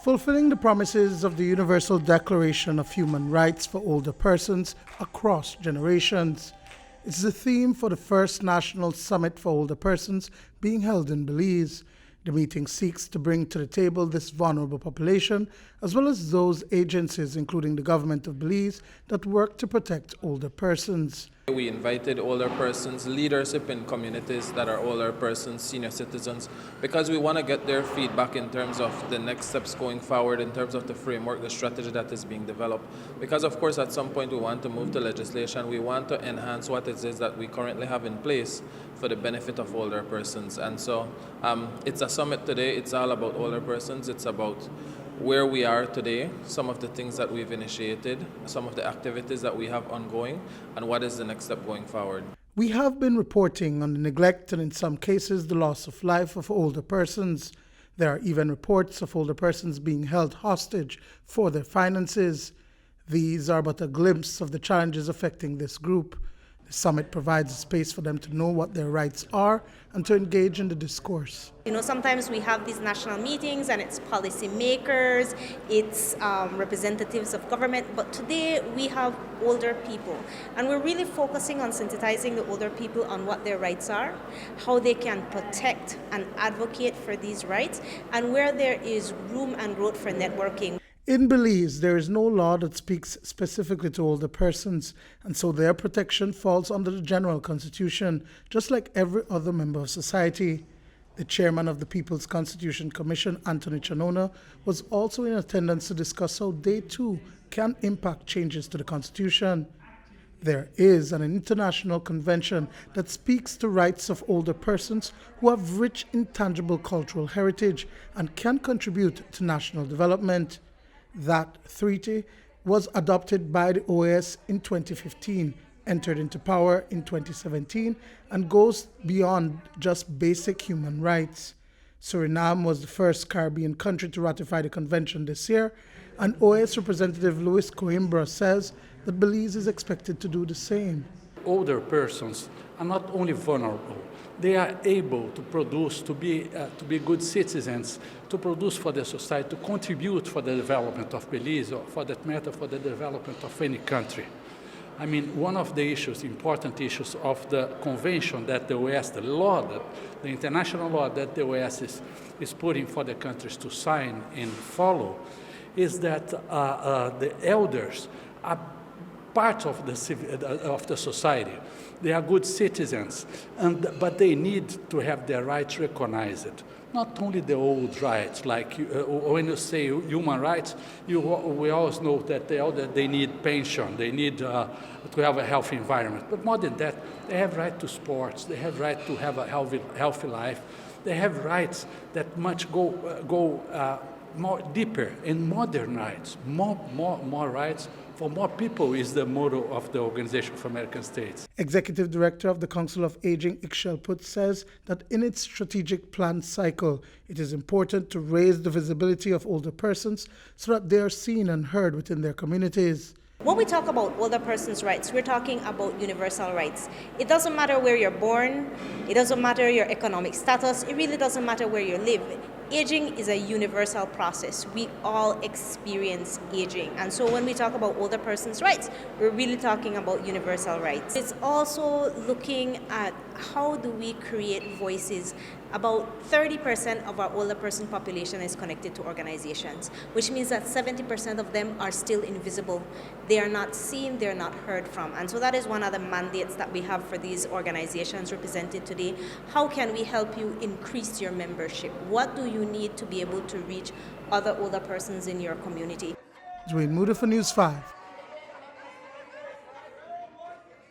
Fulfilling the promises of the Universal Declaration of Human Rights for older persons across generations. It's the theme for the first National Summit for Older Persons being held in Belize. The meeting seeks to bring to the table this vulnerable population, as well as those agencies, including the government of Belize, that work to protect older persons. We invited older persons, leadership in communities that are older persons, senior citizens, because we want to get their feedback in terms of the next steps going forward, in terms of the framework, the strategy that is being developed. Because of course at some point we want to move to legislation, we want to enhance what it is that we currently have in place for the benefit of older persons. And so it's a summit today, it's all about older persons, it's about where we are today, some of the things that we've initiated, some of the activities that we have ongoing, and what is the next step going forward. We have been reporting on the neglect and in some cases the loss of life of older persons. There are even reports of older persons being held hostage for their finances. These are but a glimpse of the challenges affecting this group. The summit provides a space for them to know what their rights are and to engage in the discourse. Sometimes we have these national meetings and it's policy makers, it's representatives of government, but today we have older people. And we're really focusing on sensitizing the older people on what their rights are, how they can protect and advocate for these rights, and where there is room and growth for networking. In Belize, there is no law that speaks specifically to older persons, and so their protection falls under the General Constitution, just like every other member of society. The chairman of the People's Constitution Commission, Anthony Chanona, was also in attendance to discuss how they too can impact changes to the Constitution. There is an international convention that speaks to rights of older persons who have rich intangible cultural heritage and can contribute to national development. That treaty was adopted by the OAS in 2015, entered into power in 2017, and goes beyond just basic human rights. Suriname was the first Caribbean country to ratify the convention this year, and OAS Representative Luis Coimbra says that Belize is expected to do the same. Older persons are not only vulnerable, they are able to produce, to be good citizens, to produce for the society, to contribute for the development of Belize, or for that matter, for the development of any country. I mean, one of the issues, important issues of the convention that the OAS, the law, the international law that the OAS is putting for the countries to sign and follow, is that the elders are part of the society. They are good citizens, but they need to have their rights recognized. Not only the old rights, like when you say human rights, we always know that the elder, they need pension, they need to have a healthy environment. But more than that, they have right to sports, they have right to have a healthy life, they have rights that go more deeper and modern rights, more rights for more people is the motto of the Organization of American States. Executive Director of the Council of Aging, Ixchel Put, says that in its strategic plan cycle, it is important to raise the visibility of older persons so that they are seen and heard within their communities. When we talk about older persons' rights, we're talking about universal rights. It doesn't matter where you're born, it doesn't matter your economic status, it really doesn't matter where you live. Aging is a universal process. We all experience aging. And so when we talk about older persons' rights, we're really talking about universal rights. It's also looking at how do we create voices. About 30% of our older person population is connected to organizations, which means that 70% of them are still invisible. They are not seen, they're not heard from. And so that is one of the mandates that we have for these organizations represented today. How can we help you increase your membership? What do you need to be able to reach other older persons in your community? Duane, Moody for News 5.